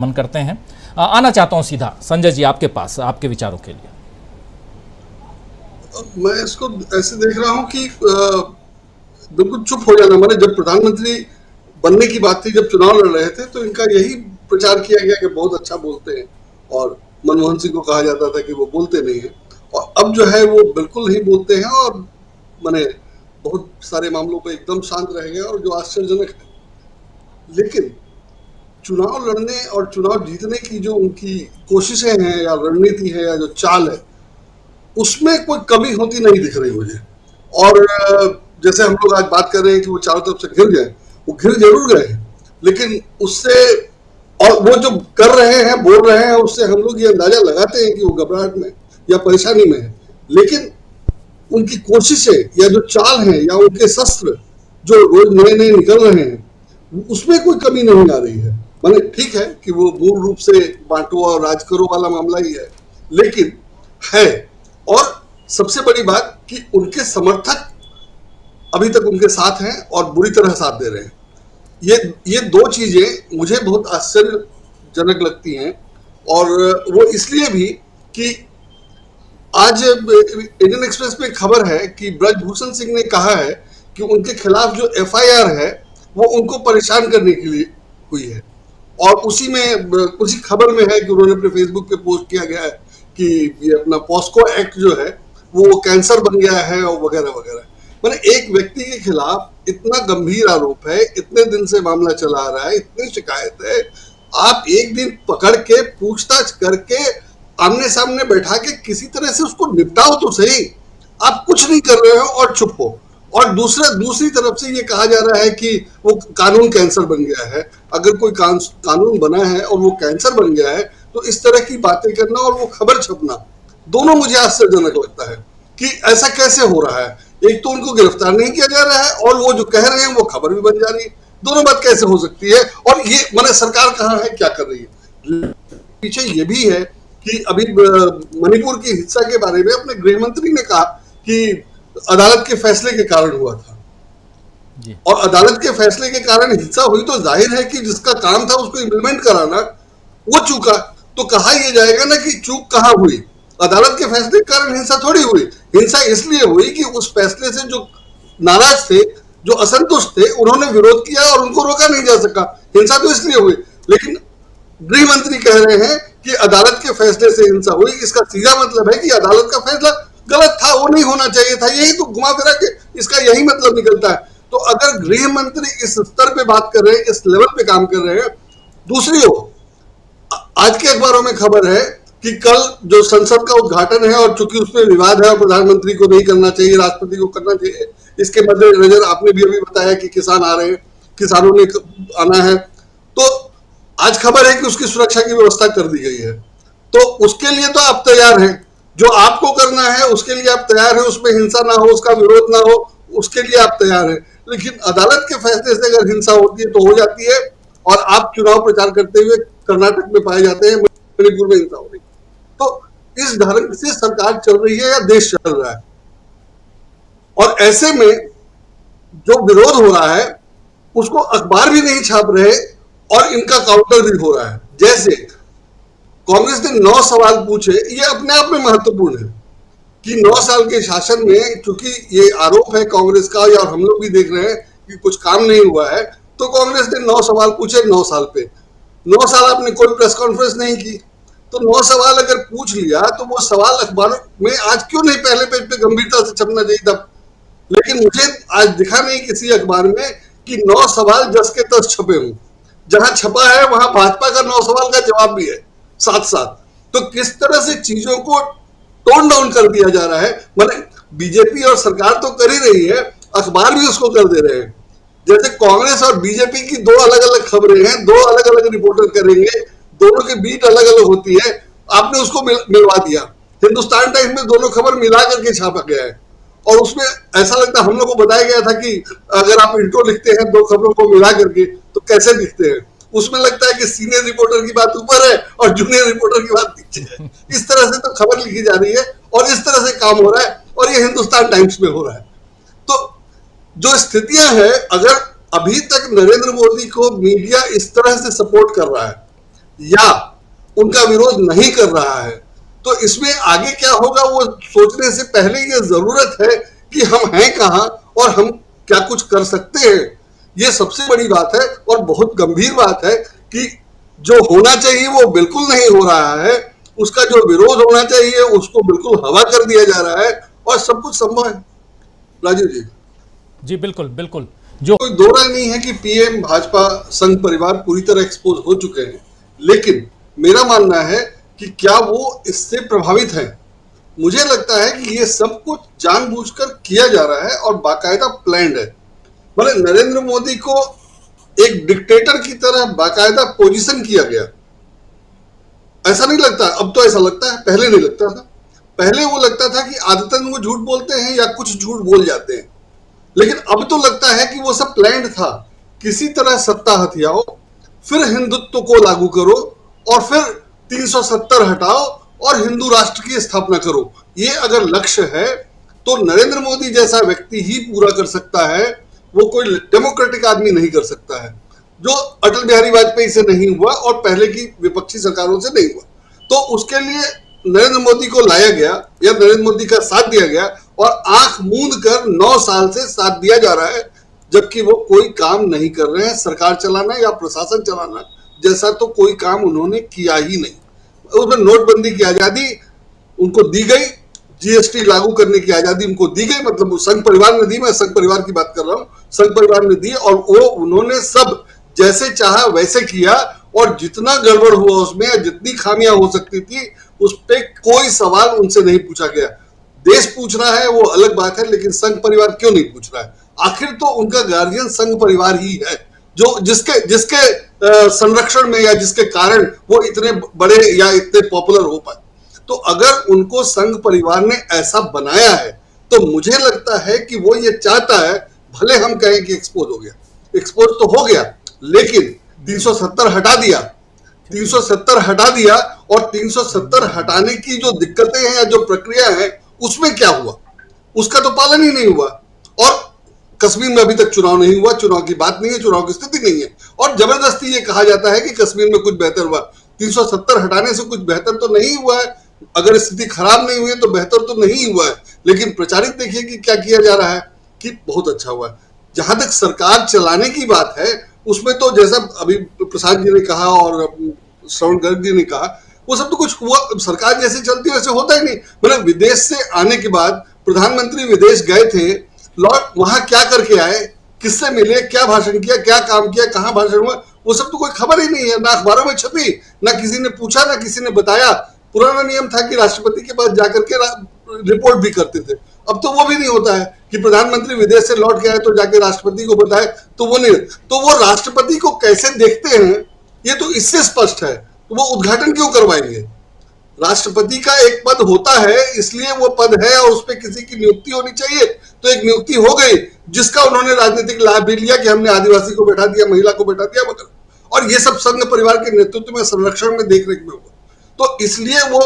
मन करते हैं। आना चाहता हूं सीधा संजय जी आपके पास, आपके विचारों के लिए। मैं इसको ऐसे देख रहा हूं कि बिल्कुल चुप हो जाना। मैंने जब प्रधानमंत्री बनने की बात थी, जब चुनाव लड़ रहे थे, तो इनका यही प्रचार किया गया कि बहुत अच्छा बोलते हैं, और मनमोहन सिंह को कहा जाता था कि वो बोलते नहीं है। और अब जो है वो बिल्कुल नहीं बोलते हैं, और मैंने बहुत सारे मामलों पर एकदम शांत रह गए, और जो आश्चर्यजनक है। लेकिन चुनाव लड़ने और चुनाव जीतने की जो उनकी कोशिशें हैं, या रणनीति है, या जो चाल है, उसमें कोई कमी होती नहीं दिख रही मुझे। और जैसे हम लोग आज बात कर रहे हैं कि वो चारों तरफ से घिर गए, वो घिर जरूर गए, लेकिन उससे, और वो जो कर रहे हैं, बोल रहे हैं, उससे हम लोग ये अंदाजा लगाते हैं कि वो घबराहट में या परेशानी में है। लेकिन उनकी कोशिशें या जो चाल है या उनके शस्त्र जो रोज नए नए निकल रहे हैं, उसमें कोई कमी नहीं आ रही है। माने ठीक है कि वो मूल रूप से बांटो और राज करो वाला मामला ही है, लेकिन है। और सबसे बड़ी बात कि उनके समर्थक अभी तक उनके साथ हैं और बुरी तरह साथ दे रहे हैं। ये दो चीजें मुझे बहुत आश्चर्यजनक लगती हैं। और वो इसलिए भी कि आज इंडियन एक्सप्रेस में खबर है कि ब्रजभूषण सिंह ने कहा है कि उनके खिलाफ जो एफआईआर है वो उनको परेशान करने के लिए हुई है। और उसी खबर में है कि उन्होंने अपने फेसबुक पे पोस्ट किया गया है कि ये अपना पॉस्को एक्ट जो है वो कैंसर बन गया है, और वगैरह वगैरह। मैंने एक व्यक्ति के खिलाफ इतना गंभीर आरोप है, इतने दिन से मामला चला आ रहा है, इतनी शिकायत है, आप एक दिन पकड़ के पूछताछ करके आमने सामने बैठा के किसी तरह से उसको निपटाओ तो सही। आप कुछ नहीं कर रहे हो और चुप हो। और दूसरी तरफ से ये कहा जा रहा है कि वो कानून कैंसर बन गया है। अगर कोई कानून बना है और वो कैंसर बन गया है, तो इस तरह की बातें करना और वो खबर छपना, दोनों मुझे आश्चर्यजनक लगता है कि ऐसा कैसे हो रहा है। एक तो उनको गिरफ्तार नहीं किया जा रहा है, और वो जो कह रहे हैं वो खबर भी बन जा रही है। दोनों बात कैसे हो सकती है? और ये मैंने सरकार कहाँ है, क्या कर रही है? पीछे ये भी है कि अभी मणिपुर की हिंसा के बारे में अपने गृह मंत्री ने कहा कि अदालत के फैसले के कारण हुआ था। और अदालत के फैसले के कारण हिंसा हुई, तो जाहिर है कि जिसका काम था उसको इम्प्लीमेंट कराना, वो चूका। तो कहा यह जाएगा ना कि चूक कहाँ हुई? अदालत के फैसले के कारण हिंसा थोड़ी हुई। हिंसा इसलिए हुई कि उस फैसले से जो नाराज थे, जो असंतुष्ट थे, उन्होंने विरोध किया और उनको रोका नहीं जा सका। हिंसा तो इसलिए हुई। लेकिन गृह मंत्री कह रहे हैं कि अदालत के फैसले से हिंसा हुई। इसका सीधा मतलब है कि अदालत का फैसला गलत था, वो नहीं होना चाहिए था। यही तो घुमा फिरा के इसका यही मतलब निकलता है। तो अगर गृह मंत्री इस स्तर पे बात कर रहे हैं, इस लेवल पे काम कर रहे हैं, दूसरी ओर आज के अखबारों में खबर है कि कल जो संसद का उद्घाटन है, और चूंकि उसमें विवाद है और प्रधानमंत्री को नहीं करना चाहिए, राष्ट्रपति को करना चाहिए, इसके मद्देनजर आपने भी अभी बताया कि किसान आ रहे हैं, किसानों ने आना है, तो आज खबर है कि उसकी सुरक्षा की व्यवस्था कर दी गई है। तो उसके लिए तो आप तैयार हैं, जो आपको करना है उसके लिए आप तैयार हैं, उसमें हिंसा ना हो, उसका विरोध ना हो, उसके लिए आप तैयार हैं। लेकिन अदालत के फैसले से अगर हिंसा होती है तो हो जाती है, और आप चुनाव प्रचार करते हुए कर्नाटक में पाए जाते हैं, मणिपुर में हिंसा हो रही। तो इस ढंग से सरकार चल रही है या देश चल रहा है? और ऐसे में जो विरोध हो रहा है उसको अखबार भी नहीं छाप रहे, और इनका काउंटर भी हो रहा है। जैसे कांग्रेस ने 9 सवाल पूछे, ये अपने आप में महत्वपूर्ण है कि 9 साल के शासन में, चूंकि ये आरोप है कांग्रेस का, या हम लोग भी देख रहे हैं कि कुछ काम नहीं हुआ है, तो कांग्रेस ने 9 सवाल पूछे 9 साल पे। 9 साल आपने कोई प्रेस कॉन्फ्रेंस नहीं की, तो 9 सवाल अगर पूछ लिया तो वो सवाल अखबार में आज क्यों नहीं पहले पेज पे गंभीरता से छपना चाहिए था? लेकिन मुझे आज दिखा नहीं किसी अखबार में कि 9 सवाल जस के तस छपे हों। जहां छपा है वहां भाजपा का 9 सवाल का जवाब भी है साथ साथ। तो किस तरह से चीजों को टोन डाउन कर दिया जा रहा है। मतलब बीजेपी और सरकार तो कर ही रही है, अखबार भी उसको कर दे रहे हैं। जैसे कांग्रेस और बीजेपी की 2 अलग अलग खबरें हैं, 2 अलग अलग रिपोर्टर करेंगे, दोनों की बीट अलग अलग होती है, आपने उसको मिलवा दिया। हिंदुस्तान टाइम्स में दोनों खबर मिला करके छापा गया है, और उसमें ऐसा लगता है, हम लोग को बताया गया था कि अगर आप इंट्रो लिखते हैं 2 खबरों को मिला करके तो कैसे दिखते हैं। उसमें लगता है कि सीनियर रिपोर्टर की बात ऊपर है और जूनियर रिपोर्टर की बात नीचे है। इस तरह से तो खबर लिखी जा रही है, और इस तरह से काम हो रहा है, और ये हिंदुस्तान टाइम्स में हो रहा है। तो जो स्थितियां हैं, अगर अभी तक नरेंद्र मोदी को मीडिया इस तरह से सपोर्ट कर रहा है, या उनका विरोध नहीं कर रहा है, तो इसमें आगे क्या होगा वो सोचने से पहले ये जरूरत है कि हम हैं कहां और हम क्या कुछ कर सकते हैं। ये सबसे बड़ी बात है और बहुत गंभीर बात है कि जो होना चाहिए वो बिल्कुल नहीं हो रहा है, उसका जो विरोध होना चाहिए उसको बिल्कुल हवा कर दिया जा रहा है और सब कुछ संभव है। राजीव जी जी बिल्कुल बिल्कुल। जो कोई दो राय नहीं है कि पीएम भाजपा संघ परिवार पूरी तरह एक्सपोज हो चुके हैं, लेकिन मेरा मानना है कि क्या वो इससे प्रभावित है। मुझे लगता है कि ये सब कुछ जानबूझकर किया जा रहा है और बाकायदा प्लान्ड है। मतलब नरेंद्र मोदी को एक डिक्टेटर की तरह बाकायदा पोजीशन किया गया। ऐसा नहीं लगता, अब तो ऐसा लगता है, पहले नहीं लगता था। पहले वो लगता था कि आदतन वो झूठ बोलते हैं या कुछ झूठ बोल जाते हैं, लेकिन अब तो लगता है कि वो सब प्लान्ड था। किसी तरह सत्ता हथियाओ, फिर हिंदुत्व को लागू करो और फिर 370 हटाओ और हिंदू राष्ट्र की स्थापना करो। ये अगर लक्ष्य है तो नरेंद्र मोदी जैसा व्यक्ति ही पूरा कर सकता है, वो कोई डेमोक्रेटिक आदमी नहीं कर सकता है, जो अटल बिहारी वाजपेयी से नहीं हुआ और पहले की विपक्षी सरकारों से नहीं हुआ। तो उसके लिए नरेंद्र मोदी को लाया गया या नरेंद्र मोदी का साथ दिया गया और आंख मूंद कर 9 साल से साथ दिया जा रहा है, जबकि वो कोई काम नहीं कर रहे हैं। सरकार चलाना या प्रशासन चलाना जैसा तो कोई काम उन्होंने किया ही नहीं। उसमें नोटबंदी की आजादी उनको दी गई, जीएसटी लागू करने की आजादी उनको दी गई, मतलब संघ परिवार ने दी। मैं संघ परिवार की बात कर रहा हूं, संघ परिवार ने दी और वो उन्होंने सब जैसे चाहा वैसे किया और जितना गड़बड़ हुआ उसमें, जितनी खामियां हो सकती थी, उस पर कोई सवाल उनसे नहीं पूछा गया। देश पूछ रहा है वो अलग बात है, लेकिन संघ परिवार क्यों नहीं पूछ रहा है? आखिर तो उनका गार्जियन संघ परिवार ही है, जो जिसके जिसके संरक्षण में या जिसके कारण वो इतने बड़े या इतने पॉपुलर हो पाए। तो अगर उनको संघ परिवार ने ऐसा बनाया है तो मुझे लगता है कि वो ये चाहता है, भले हम कहें कि एक्सपोज हो गया, एक्सपोज तो हो गया, लेकिन 370 हटा दिया, 370 हटा दिया और 370 हटाने की जो दिक्कतें हैं या जो प्रक्रिया है उसमें क्या हुआ, उसका तो पालन ही नहीं हुआ। और कश्मीर में अभी तक चुनाव नहीं हुआ, चुनाव की बात नहीं है, चुनाव की स्थिति नहीं है, और जबरदस्ती ये कहा जाता है कि कश्मीर में कुछ बेहतर हुआ। 370 हटाने से कुछ बेहतर तो नहीं हुआ है। अगर स्थिति खराब नहीं हुई है तो बेहतर तो नहीं हुआ है, लेकिन प्रचारित देखिए कि क्या किया जा रहा है कि बहुत अच्छा हुआ है। जहां तक सरकार चलाने की बात है उसमें तो जैसा अभी प्रसाद जी ने कहा और श्रवण गर्ग जी ने कहा, वो सब तो कुछ हुआ, सरकार जैसे चलती है वैसे होता ही नहीं। मतलब विदेश से आने के बाद प्रधानमंत्री विदेश गए थे, लौट वहां क्या करके आए, किससे मिले, क्या भाषण किया, क्या काम किया, कहां भाषण हुआ, वो सब तो कोई खबर ही नहीं है, ना अखबारों में छपी, ना किसी ने पूछा, ना किसी ने बताया। पुराना नियम था कि राष्ट्रपति के पास जाकर के रिपोर्ट भी करते थे, अब तो वो भी नहीं होता है कि प्रधानमंत्री विदेश से लौट के आए तो जाके राष्ट्रपति को बताए, तो वो नहीं। तो वो राष्ट्रपति को कैसे देखते हैं ये तो इससे स्पष्ट है, तो वो उद्घाटन क्यों करवाएंगे? राष्ट्रपति का एक पद होता है, इसलिए वो पद है और उस पर किसी की नियुक्ति होनी चाहिए, तो एक नियुक्ति हो गई जिसका उन्होंने राजनीतिक लाभ भी लिया कि हमने आदिवासी को बैठा दिया, महिला को बैठा दिया वगैरह, और ये सब संघ परिवार के नेतृत्व में संरक्षण में देखने में हुआ। तो इसलिए वो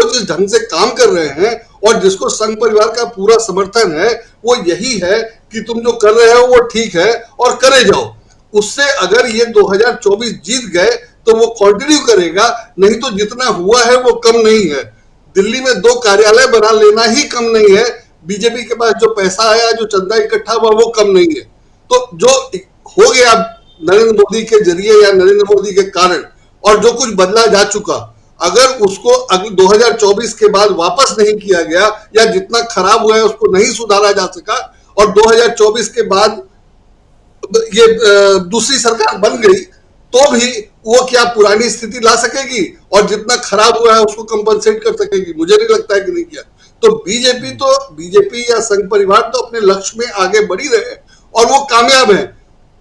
जिस ढंग से काम कर रहे हैं और जिसको संघ परिवार का पूरा समर्थन है, वो यही है कि तुम जो कर रहे हो वो ठीक है और करे जाओ। उससे अगर ये 2024 जीत गए तो वो कंटिन्यू करेगा, नहीं तो जितना हुआ है वो कम नहीं है। दिल्ली में 2 कार्यालय बना लेना ही कम नहीं है, बीजेपी के पास जो पैसा आया, जो चंदा इकट्ठा हुआ वो कम नहीं है। तो जो हो गया नरेंद्र मोदी के जरिए या नरेंद्र मोदी के कारण और जो कुछ बदला जा चुका, अगर उसको 2024 के बाद वापस नहीं किया गया या जितना खराब हुआ है उसको नहीं सुधारा जा सका और 2024 के बाद ये दूसरी सरकार बन गई, तो भी वो क्या पुरानी स्थिति ला सकेगी और जितना खराब हुआ है उसको कंपनसेट कर सकेगी? मुझे नहीं लगता है कि नहीं किया। तो बीजेपी या संघ परिवार तो अपने लक्ष्य में आगे बढ़ी रहे और वो कामयाब है।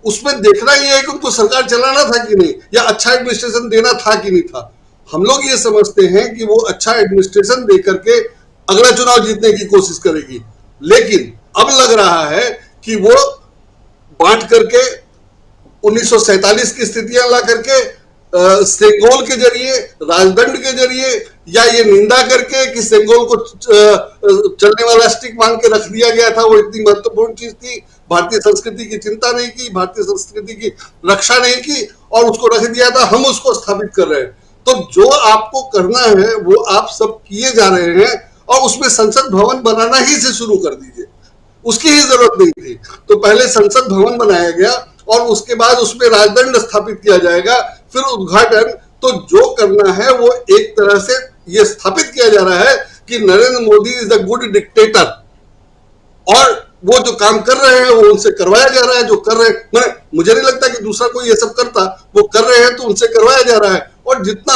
उसमें देखना ही है कि उनको सरकार चलाना था कि नहीं, या अच्छा एडमिनिस्ट्रेशन देना था कि नहीं था। हम लोग ये समझते हैं कि वो अच्छा एडमिनिस्ट्रेशन दे करके अगला चुनाव जीतने की कोशिश करेगी, लेकिन अब लग रहा है कि वो बांट करके 1947 की स्थितियां ला करके सेंगोल के जरिए, राजदंड के जरिए, या ये निंदा करके कि सेंगोल को चलने वाला स्टिक मान के रख दिया गया था, वो इतनी महत्वपूर्ण चीज थी, भारतीय संस्कृति की चिंता नहीं की, भारतीय संस्कृति की रक्षा नहीं की और उसको रख दिया था, हम उसको स्थापित कर रहे हैं। तो जो आपको करना है वो आप सब किए जा रहे हैं, और उसमें संसद भवन बनाना ही से शुरू कर दीजिए, उसकी ही जरूरत नहीं थी। तो पहले संसद भवन बनाया गया और उसके बाद उसमें राजदंड स्थापित किया जाएगा, फिर उद्घाटन। तो जो करना है वो एक तरह से ये स्थापित किया जा रहा है कि Narendra Modi is a good dictator, और वो जो काम कर रहे हैं वो उनसे करवाया जा रहा है। जो कर रहे हैं, मुझे नहीं लगता कि दूसरा कोई ये सब करता, वो कर रहे हैं तो उनसे करवाया जा रहा है। और जितना